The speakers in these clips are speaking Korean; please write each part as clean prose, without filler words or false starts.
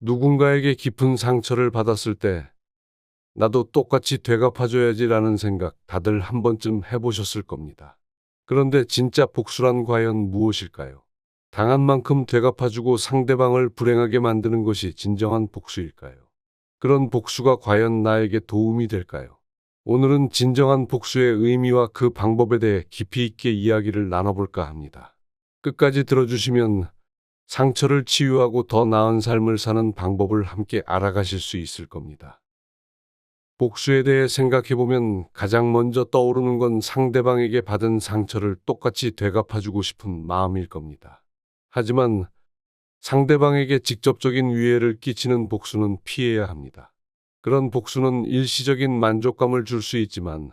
누군가에게 깊은 상처를 받았을 때 나도 똑같이 되갚아줘야지라는 생각 다들 한 번쯤 해보셨을 겁니다. 그런데 진짜 복수란 과연 무엇일까요? 당한 만큼 되갚아주고 상대방을 불행하게 만드는 것이 진정한 복수일까요? 그런 복수가 과연 나에게 도움이 될까요? 오늘은 진정한 복수의 의미와 그 방법에 대해 깊이 있게 이야기를 나눠볼까 합니다. 끝까지 들어주시면 상처를 치유하고 더 나은 삶을 사는 방법을 함께 알아가실 수 있을 겁니다. 복수에 대해 생각해보면 가장 먼저 떠오르는 건 상대방에게 받은 상처를 똑같이 되갚아주고 싶은 마음일 겁니다. 하지만 상대방에게 직접적인 위해를 끼치는 복수는 피해야 합니다. 그런 복수는 일시적인 만족감을 줄 수 있지만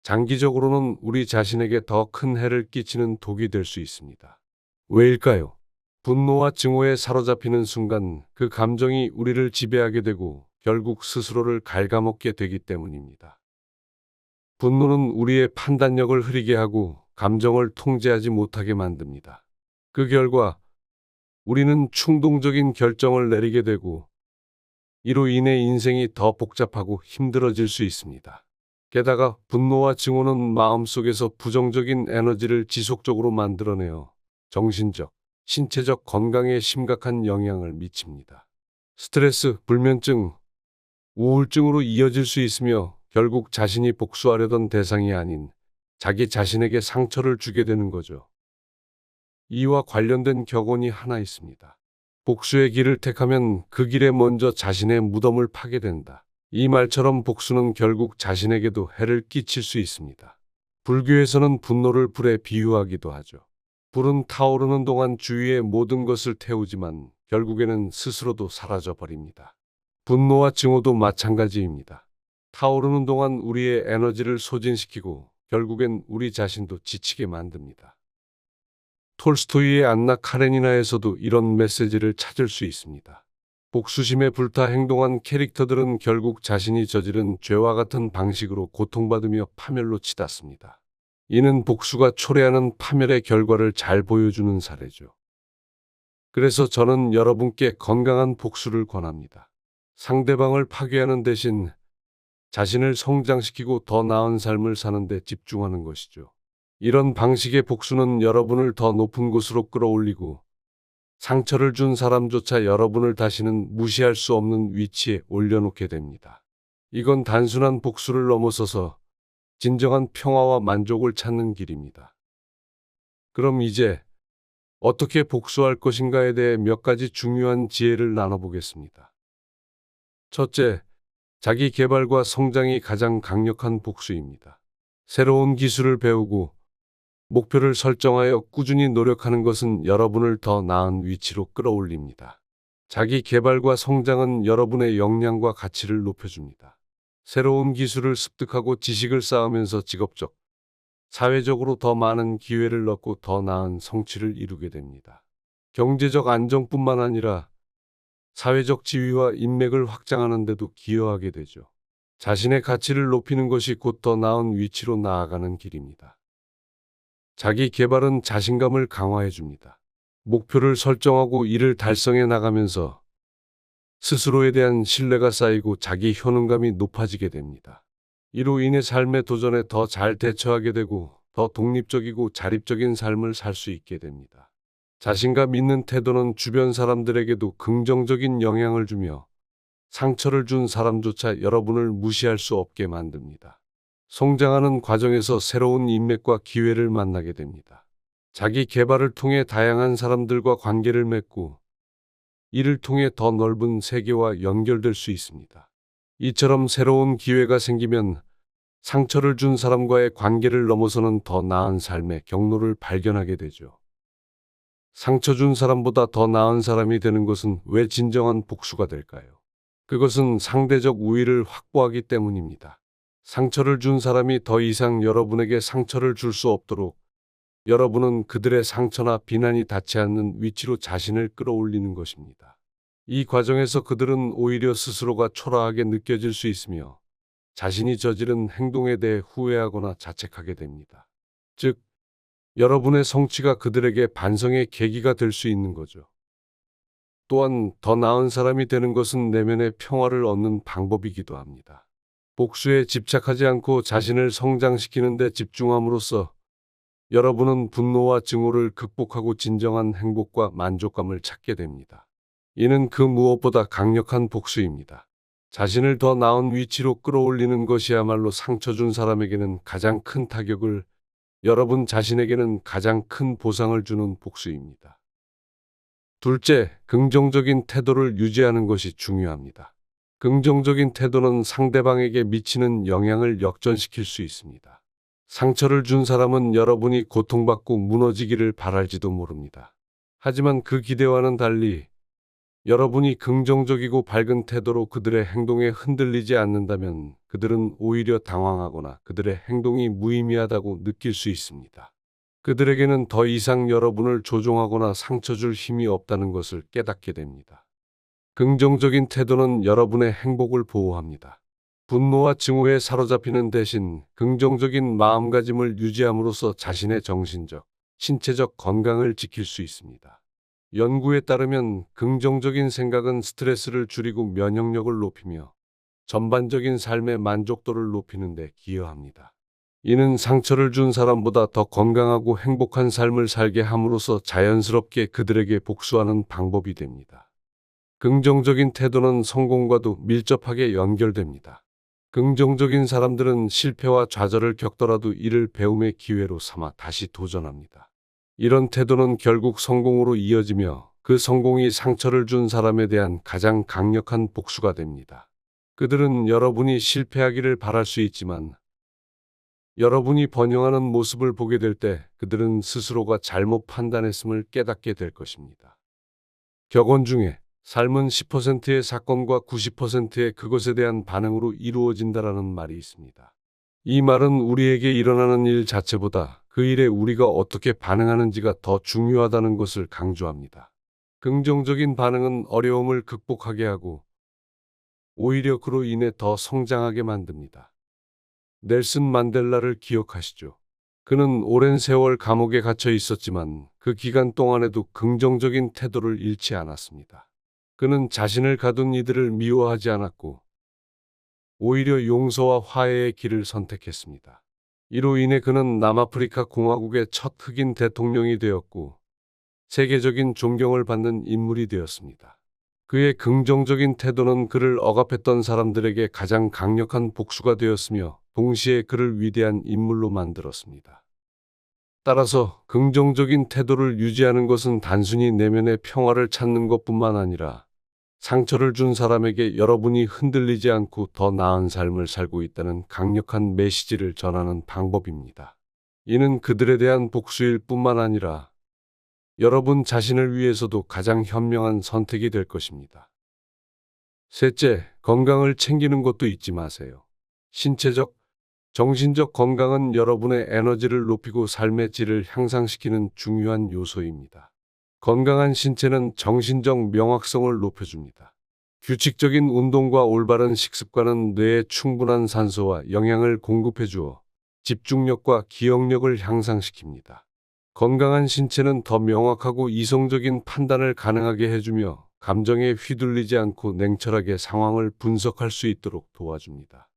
장기적으로는 우리 자신에게 더 큰 해를 끼치는 독이 될 수 있습니다. 왜일까요? 분노와 증오에 사로잡히는 순간 그 감정이 우리를 지배하게 되고 결국 스스로를 갉아먹게 되기 때문입니다. 분노는 우리의 판단력을 흐리게 하고 감정을 통제하지 못하게 만듭니다. 그 결과 우리는 충동적인 결정을 내리게 되고 이로 인해 인생이 더 복잡하고 힘들어질 수 있습니다. 게다가 분노와 증오는 마음속에서 부정적인 에너지를 지속적으로 만들어내어 정신적, 신체적 건강에 심각한 영향을 미칩니다. 스트레스, 불면증, 우울증으로 이어질 수 있으며 결국 자신이 복수하려던 대상이 아닌 자기 자신에게 상처를 주게 되는 거죠. 이와 관련된 격언이 하나 있습니다. 복수의 길을 택하면 그 길에 먼저 자신의 무덤을 파게 된다. 이 말처럼 복수는 결국 자신에게도 해를 끼칠 수 있습니다. 불교에서는 분노를 불에 비유하기도 하죠. 불은 타오르는 동안 주위의 모든 것을 태우지만 결국에는 스스로도 사라져 버립니다. 분노와 증오도 마찬가지입니다. 타오르는 동안 우리의 에너지를 소진시키고 결국엔 우리 자신도 지치게 만듭니다. 톨스토이의 안나 카레니나에서도 이런 메시지를 찾을 수 있습니다. 복수심에 불타 행동한 캐릭터들은 결국 자신이 저지른 죄와 같은 방식으로 고통받으며 파멸로 치닫습니다. 이는 복수가 초래하는 파멸의 결과를 잘 보여주는 사례죠. 그래서 저는 여러분께 건강한 복수를 권합니다. 상대방을 파괴하는 대신 자신을 성장시키고 더 나은 삶을 사는 데 집중하는 것이죠. 이런 방식의 복수는 여러분을 더 높은 곳으로 끌어올리고 상처를 준 사람조차 여러분을 다시는 무시할 수 없는 위치에 올려놓게 됩니다. 이건 단순한 복수를 넘어서서 진정한 평화와 만족을 찾는 길입니다. 그럼 이제 어떻게 복수할 것인가에 대해 몇 가지 중요한 지혜를 나눠보겠습니다. 첫째, 자기 개발과 성장이 가장 강력한 복수입니다. 새로운 기술을 배우고 목표를 설정하여 꾸준히 노력하는 것은 여러분을 더 나은 위치로 끌어올립니다. 자기 개발과 성장은 여러분의 역량과 가치를 높여줍니다. 새로운 기술을 습득하고 지식을 쌓으면서 직업적, 사회적으로 더 많은 기회를 얻고 더 나은 성취를 이루게 됩니다. 경제적 안정뿐만 아니라 사회적 지위와 인맥을 확장하는 데도 기여하게 되죠. 자신의 가치를 높이는 것이 곧 더 나은 위치로 나아가는 길입니다. 자기 개발은 자신감을 강화해 줍니다. 목표를 설정하고 이를 달성해 나가면서 스스로에 대한 신뢰가 쌓이고 자기 효능감이 높아지게 됩니다. 이로 인해 삶의 도전에 더 잘 대처하게 되고 더 독립적이고 자립적인 삶을 살 수 있게 됩니다. 자신감 있는 태도는 주변 사람들에게도 긍정적인 영향을 주며 상처를 준 사람조차 여러분을 무시할 수 없게 만듭니다. 성장하는 과정에서 새로운 인맥과 기회를 만나게 됩니다. 자기 개발을 통해 다양한 사람들과 관계를 맺고 이를 통해 더 넓은 세계와 연결될 수 있습니다. 이처럼 새로운 기회가 생기면 상처를 준 사람과의 관계를 넘어서는 더 나은 삶의 경로를 발견하게 되죠. 상처 준 사람보다 더 나은 사람이 되는 것은 왜 진정한 복수가 될까요? 그것은 상대적 우위를 확보하기 때문입니다. 상처를 준 사람이 더 이상 여러분에게 상처를 줄 수 없도록 여러분은 그들의 상처나 비난이 닿지 않는 위치로 자신을 끌어올리는 것입니다. 이 과정에서 그들은 오히려 스스로가 초라하게 느껴질 수 있으며 자신이 저지른 행동에 대해 후회하거나 자책하게 됩니다. 즉, 여러분의 성취가 그들에게 반성의 계기가 될 수 있는 거죠. 또한 더 나은 사람이 되는 것은 내면의 평화를 얻는 방법이기도 합니다. 복수에 집착하지 않고 자신을 성장시키는 데 집중함으로써 여러분은 분노와 증오를 극복하고 진정한 행복과 만족감을 찾게 됩니다. 이는 그 무엇보다 강력한 복수입니다. 자신을 더 나은 위치로 끌어올리는 것이야말로 상처 준 사람에게는 가장 큰 타격을, 여러분 자신에게는 가장 큰 보상을 주는 복수입니다. 둘째, 긍정적인 태도를 유지하는 것이 중요합니다. 긍정적인 태도는 상대방에게 미치는 영향을 역전시킬 수 있습니다. 상처를 준 사람은 여러분이 고통받고 무너지기를 바랄지도 모릅니다. 하지만 그 기대와는 달리 여러분이 긍정적이고 밝은 태도로 그들의 행동에 흔들리지 않는다면 그들은 오히려 당황하거나 그들의 행동이 무의미하다고 느낄 수 있습니다. 그들에게는 더 이상 여러분을 조종하거나 상처 줄 힘이 없다는 것을 깨닫게 됩니다. 긍정적인 태도는 여러분의 행복을 보호합니다. 분노와 증오에 사로잡히는 대신 긍정적인 마음가짐을 유지함으로써 자신의 정신적, 신체적 건강을 지킬 수 있습니다. 연구에 따르면 긍정적인 생각은 스트레스를 줄이고 면역력을 높이며 전반적인 삶의 만족도를 높이는 데 기여합니다. 이는 상처를 준 사람보다 더 건강하고 행복한 삶을 살게 함으로써 자연스럽게 그들에게 복수하는 방법이 됩니다. 긍정적인 태도는 성공과도 밀접하게 연결됩니다. 긍정적인 사람들은 실패와 좌절을 겪더라도 이를 배움의 기회로 삼아 다시 도전합니다. 이런 태도는 결국 성공으로 이어지며 그 성공이 상처를 준 사람에 대한 가장 강력한 복수가 됩니다. 그들은 여러분이 실패하기를 바랄 수 있지만 여러분이 번영하는 모습을 보게 될 때 그들은 스스로가 잘못 판단했음을 깨닫게 될 것입니다. 격언 중에 삶은 10%의 사건과 90%의 그것에 대한 반응으로 이루어진다라는 말이 있습니다. 이 말은 우리에게 일어나는 일 자체보다 그 일에 우리가 어떻게 반응하는지가 더 중요하다는 것을 강조합니다. 긍정적인 반응은 어려움을 극복하게 하고 오히려 그로 인해 더 성장하게 만듭니다. 넬슨 만델라를 기억하시죠? 그는 오랜 세월 감옥에 갇혀 있었지만 그 기간 동안에도 긍정적인 태도를 잃지 않았습니다. 그는 자신을 가둔 이들을 미워하지 않았고 오히려 용서와 화해의 길을 선택했습니다. 이로 인해 그는 남아프리카 공화국의 첫 흑인 대통령이 되었고 세계적인 존경을 받는 인물이 되었습니다. 그의 긍정적인 태도는 그를 억압했던 사람들에게 가장 강력한 복수가 되었으며 동시에 그를 위대한 인물로 만들었습니다. 따라서 긍정적인 태도를 유지하는 것은 단순히 내면의 평화를 찾는 것뿐만 아니라 상처를 준 사람에게 여러분이 흔들리지 않고 더 나은 삶을 살고 있다는 강력한 메시지를 전하는 방법입니다. 이는 그들에 대한 복수일 뿐만 아니라 여러분 자신을 위해서도 가장 현명한 선택이 될 것입니다. 셋째, 건강을 챙기는 것도 잊지 마세요. 신체적, 정신적 건강은 여러분의 에너지를 높이고 삶의 질을 향상시키는 중요한 요소입니다. 건강한 신체는 정신적 명확성을 높여줍니다. 규칙적인 운동과 올바른 식습관은 뇌에 충분한 산소와 영양을 공급해주어 집중력과 기억력을 향상시킵니다. 건강한 신체는 더 명확하고 이성적인 판단을 가능하게 해주며 감정에 휘둘리지 않고 냉철하게 상황을 분석할 수 있도록 도와줍니다.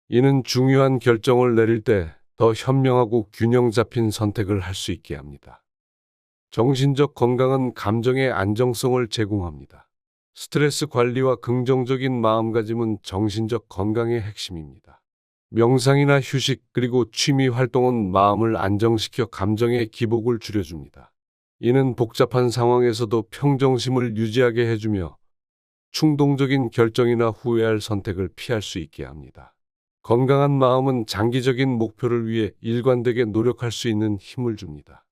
이는 중요한 결정을 내릴 때 더 현명하고 균형 잡힌 선택을 할 수 있게 합니다. 정신적 건강은 감정의 안정성을 제공합니다. 스트레스 관리와 긍정적인 마음가짐은 정신적 건강의 핵심입니다. 명상이나 휴식 그리고 취미 활동은 마음을 안정시켜 감정의 기복을 줄여줍니다. 이는 복잡한 상황에서도 평정심을 유지하게 해주며 충동적인 결정이나 후회할 선택을 피할 수 있게 합니다. 건강한 마음은 장기적인 목표를 위해 일관되게 노력할 수 있는 힘을 줍니다.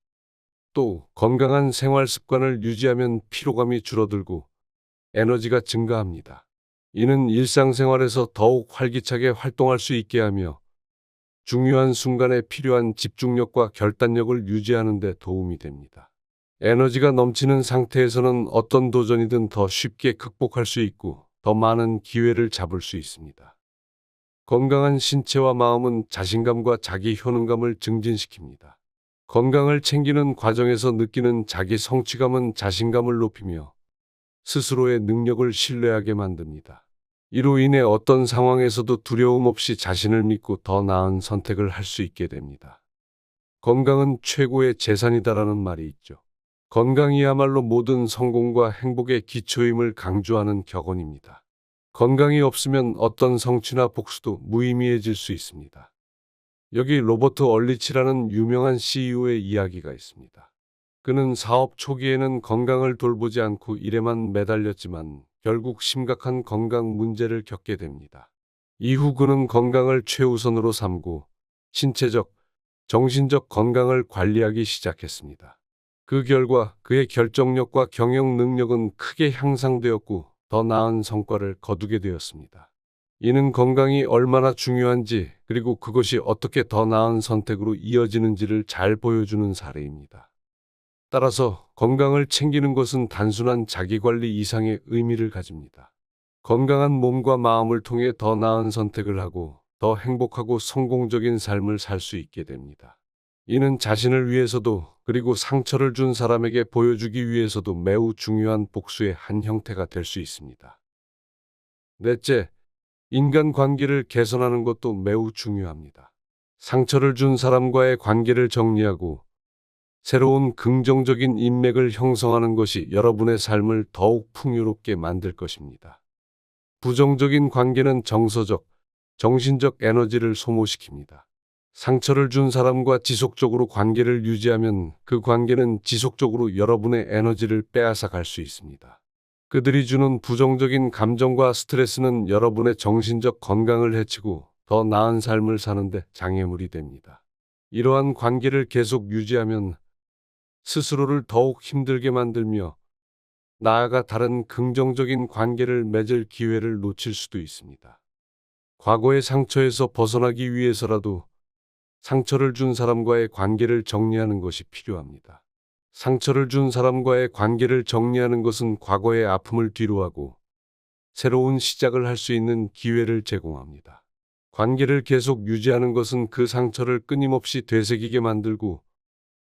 또 건강한 생활 습관을 유지하면 피로감이 줄어들고 에너지가 증가합니다. 이는 일상생활에서 더욱 활기차게 활동할 수 있게 하며 중요한 순간에 필요한 집중력과 결단력을 유지하는 데 도움이 됩니다. 에너지가 넘치는 상태에서는 어떤 도전이든 더 쉽게 극복할 수 있고 더 많은 기회를 잡을 수 있습니다. 건강한 신체와 마음은 자신감과 자기 효능감을 증진시킵니다. 건강을 챙기는 과정에서 느끼는 자기 성취감은 자신감을 높이며 스스로의 능력을 신뢰하게 만듭니다. 이로 인해 어떤 상황에서도 두려움 없이 자신을 믿고 더 나은 선택을 할 수 있게 됩니다. 건강은 최고의 재산이다라는 말이 있죠. 건강이야말로 모든 성공과 행복의 기초임을 강조하는 격언입니다. 건강이 없으면 어떤 성취나 복수도 무의미해질 수 있습니다. 여기 로버트 얼리치라는 유명한 CEO의 이야기가 있습니다. 그는 사업 초기에는 건강을 돌보지 않고 일에만 매달렸지만 결국 심각한 건강 문제를 겪게 됩니다. 이후 그는 건강을 최우선으로 삼고 신체적, 정신적 건강을 관리하기 시작했습니다. 그 결과 그의 결정력과 경영 능력은 크게 향상되었고 더 나은 성과를 거두게 되었습니다. 이는 건강이 얼마나 중요한지 그리고 그것이 어떻게 더 나은 선택으로 이어지는지를 잘 보여주는 사례입니다. 따라서 건강을 챙기는 것은 단순한 자기관리 이상의 의미를 가집니다. 건강한 몸과 마음을 통해 더 나은 선택을 하고 더 행복하고 성공적인 삶을 살 수 있게 됩니다. 이는 자신을 위해서도 그리고 상처를 준 사람에게 보여주기 위해서도 매우 중요한 복수의 한 형태가 될 수 있습니다. 넷째, 인간관계를 개선하는 것도 매우 중요합니다. 상처를 준 사람과의 관계를 정리하고 새로운 긍정적인 인맥을 형성하는 것이 여러분의 삶을 더욱 풍요롭게 만들 것입니다. 부정적인 관계는 정서적, 정신적 에너지를 소모시킵니다. 상처를 준 사람과 지속적으로 관계를 유지하면 그 관계는 지속적으로 여러분의 에너지를 빼앗아 갈 수 있습니다. 그들이 주는 부정적인 감정과 스트레스는 여러분의 정신적 건강을 해치고 더 나은 삶을 사는데 장애물이 됩니다. 이러한 관계를 계속 유지하면 스스로를 더욱 힘들게 만들며 나아가 다른 긍정적인 관계를 맺을 기회를 놓칠 수도 있습니다. 과거의 상처에서 벗어나기 위해서라도 상처를 준 사람과의 관계를 정리하는 것이 필요합니다. 상처를 준 사람과의 관계를 정리하는 것은 과거의 아픔을 뒤로하고 새로운 시작을 할 수 있는 기회를 제공합니다. 관계를 계속 유지하는 것은 그 상처를 끊임없이 되새기게 만들고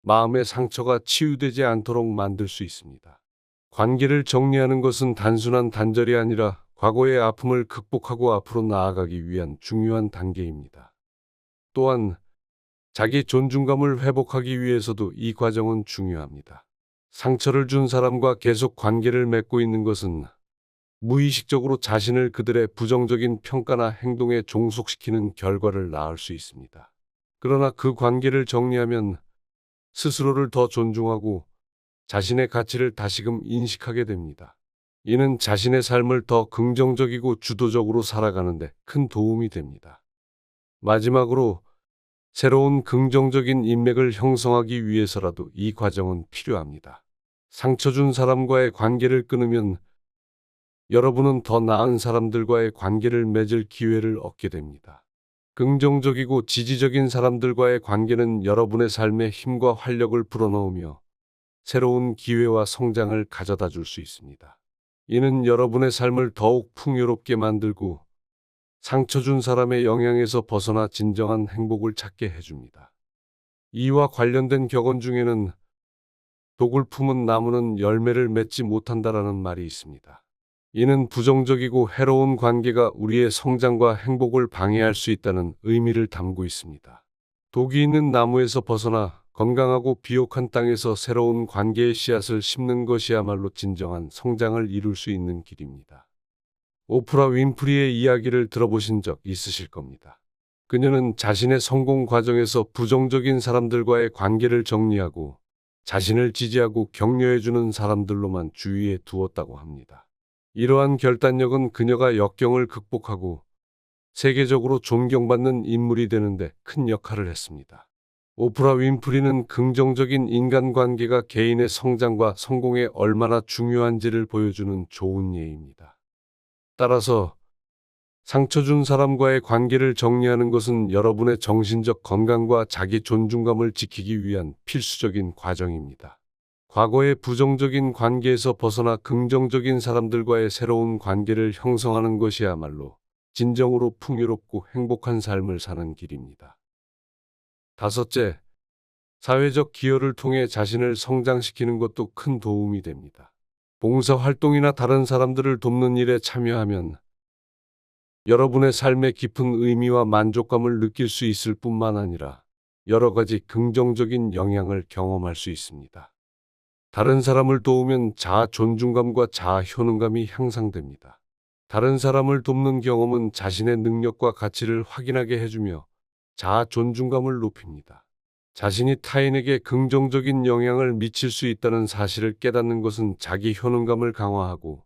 마음의 상처가 치유되지 않도록 만들 수 있습니다. 관계를 정리하는 것은 단순한 단절이 아니라 과거의 아픔을 극복하고 앞으로 나아가기 위한 중요한 단계입니다. 또한 자기 존중감을 회복하기 위해서도 이 과정은 중요합니다. 상처를 준 사람과 계속 관계를 맺고 있는 것은 무의식적으로 자신을 그들의 부정적인 평가나 행동에 종속시키는 결과를 낳을 수 있습니다. 그러나 그 관계를 정리하면 스스로를 더 존중하고 자신의 가치를 다시금 인식하게 됩니다. 이는 자신의 삶을 더 긍정적이고 주도적으로 살아가는 데 큰 도움이 됩니다. 마지막으로 새로운 긍정적인 인맥을 형성하기 위해서라도 이 과정은 필요합니다. 상처 준 사람과의 관계를 끊으면 여러분은 더 나은 사람들과의 관계를 맺을 기회를 얻게 됩니다. 긍정적이고 지지적인 사람들과의 관계는 여러분의 삶에 힘과 활력을 불어넣으며 새로운 기회와 성장을 가져다 줄 수 있습니다. 이는 여러분의 삶을 더욱 풍요롭게 만들고 상처 준 사람의 영향에서 벗어나 진정한 행복을 찾게 해줍니다. 이와 관련된 격언 중에는 독을 품은 나무는 열매를 맺지 못한다라는 말이 있습니다. 이는 부정적이고 해로운 관계가 우리의 성장과 행복을 방해할 수 있다는 의미를 담고 있습니다. 독이 있는 나무에서 벗어나 건강하고 비옥한 땅에서 새로운 관계의 씨앗을 심는 것이야말로 진정한 성장을 이룰 수 있는 길입니다. 오프라 윈프리의 이야기를 들어보신 적 있으실 겁니다. 그녀는 자신의 성공 과정에서 부정적인 사람들과의 관계를 정리하고 자신을 지지하고 격려해주는 사람들로만 주위에 두었다고 합니다. 이러한 결단력은 그녀가 역경을 극복하고 세계적으로 존경받는 인물이 되는데 큰 역할을 했습니다. 오프라 윈프리는 긍정적인 인간관계가 개인의 성장과 성공에 얼마나 중요한지를 보여주는 좋은 예입니다. 따라서 상처 준 사람과의 관계를 정리하는 것은 여러분의 정신적 건강과 자기 존중감을 지키기 위한 필수적인 과정입니다. 과거의 부정적인 관계에서 벗어나 긍정적인 사람들과의 새로운 관계를 형성하는 것이야말로 진정으로 풍요롭고 행복한 삶을 사는 길입니다. 다섯째, 사회적 기여를 통해 자신을 성장시키는 것도 큰 도움이 됩니다. 봉사 활동이나 다른 사람들을 돕는 일에 참여하면 여러분의 삶에 깊은 의미와 만족감을 느낄 수 있을 뿐만 아니라 여러 가지 긍정적인 영향을 경험할 수 있습니다. 다른 사람을 도우면 자아 존중감과 자아 효능감이 향상됩니다. 다른 사람을 돕는 경험은 자신의 능력과 가치를 확인하게 해주며 자아 존중감을 높입니다. 자신이 타인에게 긍정적인 영향을 미칠 수 있다는 사실을 깨닫는 것은 자기 효능감을 강화하고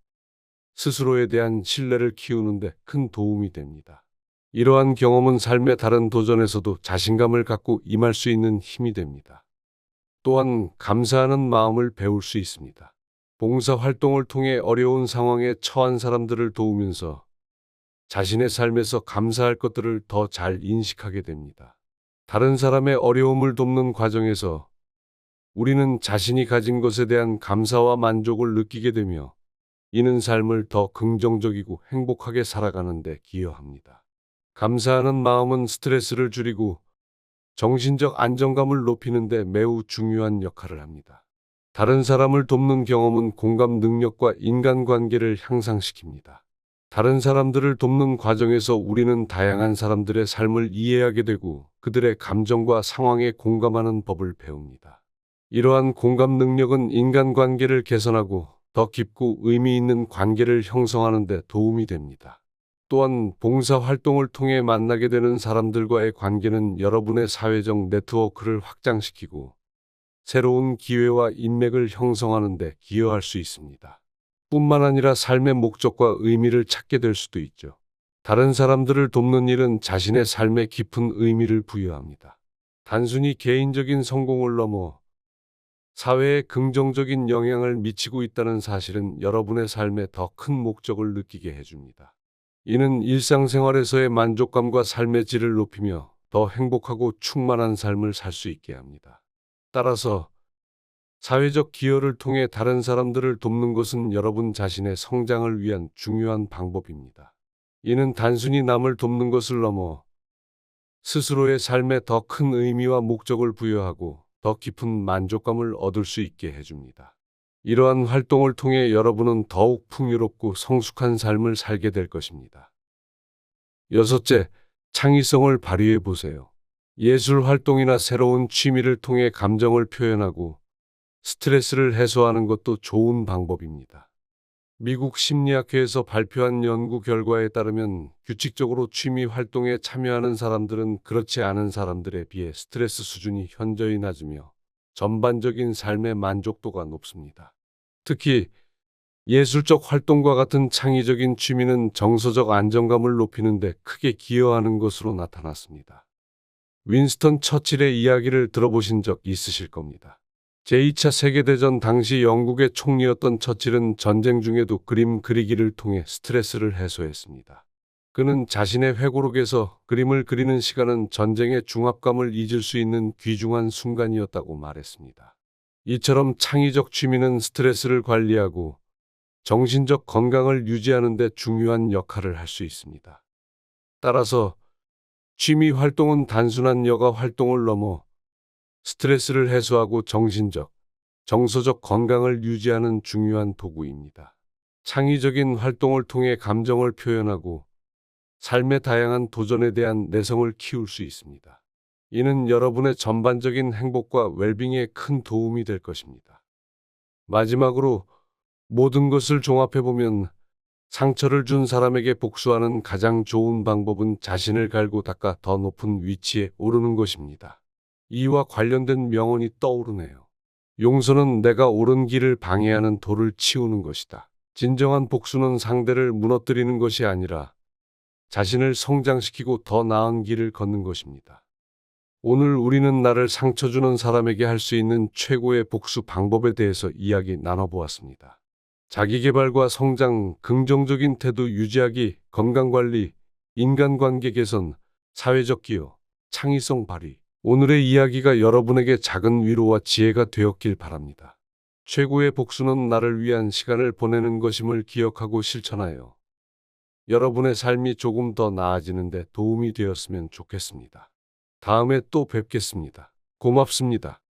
스스로에 대한 신뢰를 키우는 데 큰 도움이 됩니다. 이러한 경험은 삶의 다른 도전에서도 자신감을 갖고 임할 수 있는 힘이 됩니다. 또한 감사하는 마음을 배울 수 있습니다. 봉사 활동을 통해 어려운 상황에 처한 사람들을 도우면서 자신의 삶에서 감사할 것들을 더 잘 인식하게 됩니다. 다른 사람의 어려움을 돕는 과정에서 우리는 자신이 가진 것에 대한 감사와 만족을 느끼게 되며 이는 삶을 더 긍정적이고 행복하게 살아가는 데 기여합니다. 감사하는 마음은 스트레스를 줄이고 정신적 안정감을 높이는 데 매우 중요한 역할을 합니다. 다른 사람을 돕는 경험은 공감 능력과 인간관계를 향상시킵니다. 다른 사람들을 돕는 과정에서 우리는 다양한 사람들의 삶을 이해하게 되고 그들의 감정과 상황에 공감하는 법을 배웁니다. 이러한 공감 능력은 인간관계를 개선하고 더 깊고 의미 있는 관계를 형성하는 데 도움이 됩니다. 또한 봉사 활동을 통해 만나게 되는 사람들과의 관계는 여러분의 사회적 네트워크를 확장시키고 새로운 기회와 인맥을 형성하는 데 기여할 수 있습니다. 뿐만 아니라 삶의 목적과 의미를 찾게 될 수도 있죠. 다른 사람들을 돕는 일은 자신의 삶에 깊은 의미를 부여합니다. 단순히 개인적인 성공을 넘어 사회에 긍정적인 영향을 미치고 있다는 사실은 여러분의 삶에 더 큰 목적을 느끼게 해줍니다. 이는 일상생활에서의 만족감과 삶의 질을 높이며 더 행복하고 충만한 삶을 살 수 있게 합니다. 따라서 사회적 기여를 통해 다른 사람들을 돕는 것은 여러분 자신의 성장을 위한 중요한 방법입니다. 이는 단순히 남을 돕는 것을 넘어 스스로의 삶에 더 큰 의미와 목적을 부여하고 더 깊은 만족감을 얻을 수 있게 해줍니다. 이러한 활동을 통해 여러분은 더욱 풍요롭고 성숙한 삶을 살게 될 것입니다. 여섯째, 창의성을 발휘해 보세요. 예술 활동이나 새로운 취미를 통해 감정을 표현하고 스트레스를 해소하는 것도 좋은 방법입니다. 미국 심리학회에서 발표한 연구 결과에 따르면 규칙적으로 취미 활동에 참여하는 사람들은 그렇지 않은 사람들에 비해 스트레스 수준이 현저히 낮으며 전반적인 삶의 만족도가 높습니다. 특히 예술적 활동과 같은 창의적인 취미는 정서적 안정감을 높이는 데 크게 기여하는 것으로 나타났습니다. 윈스턴 처칠의 이야기를 들어보신 적 있으실 겁니다. 제2차 세계대전 당시 영국의 총리였던 처칠은 전쟁 중에도 그림 그리기를 통해 스트레스를 해소했습니다. 그는 자신의 회고록에서 그림을 그리는 시간은 전쟁의 중압감을 잊을 수 있는 귀중한 순간이었다고 말했습니다. 이처럼 창의적 취미는 스트레스를 관리하고 정신적 건강을 유지하는 데 중요한 역할을 할 수 있습니다. 따라서 취미 활동은 단순한 여가 활동을 넘어 스트레스를 해소하고 정신적, 정서적 건강을 유지하는 중요한 도구입니다. 창의적인 활동을 통해 감정을 표현하고 삶의 다양한 도전에 대한 내성을 키울 수 있습니다. 이는 여러분의 전반적인 행복과 웰빙에 큰 도움이 될 것입니다. 마지막으로 모든 것을 종합해보면 상처를 준 사람에게 복수하는 가장 좋은 방법은 자신을 갈고 닦아 더 높은 위치에 오르는 것입니다. 이와 관련된 명언이 떠오르네요. 용서는 내가 옳은 길을 방해하는 돌을 치우는 것이다. 진정한 복수는 상대를 무너뜨리는 것이 아니라 자신을 성장시키고 더 나은 길을 걷는 것입니다. 오늘 우리는 나를 상처 주는 사람에게 할 수 있는 최고의 복수 방법에 대해서 이야기 나눠보았습니다. 자기계발과 성장, 긍정적인 태도 유지하기, 건강관리, 인간관계 개선, 사회적 기여, 창의성 발휘. 오늘의 이야기가 여러분에게 작은 위로와 지혜가 되었길 바랍니다. 최고의 복수는 나를 위한 시간을 보내는 것임을 기억하고 실천하여 여러분의 삶이 조금 더 나아지는 데 도움이 되었으면 좋겠습니다. 다음에 또 뵙겠습니다. 고맙습니다.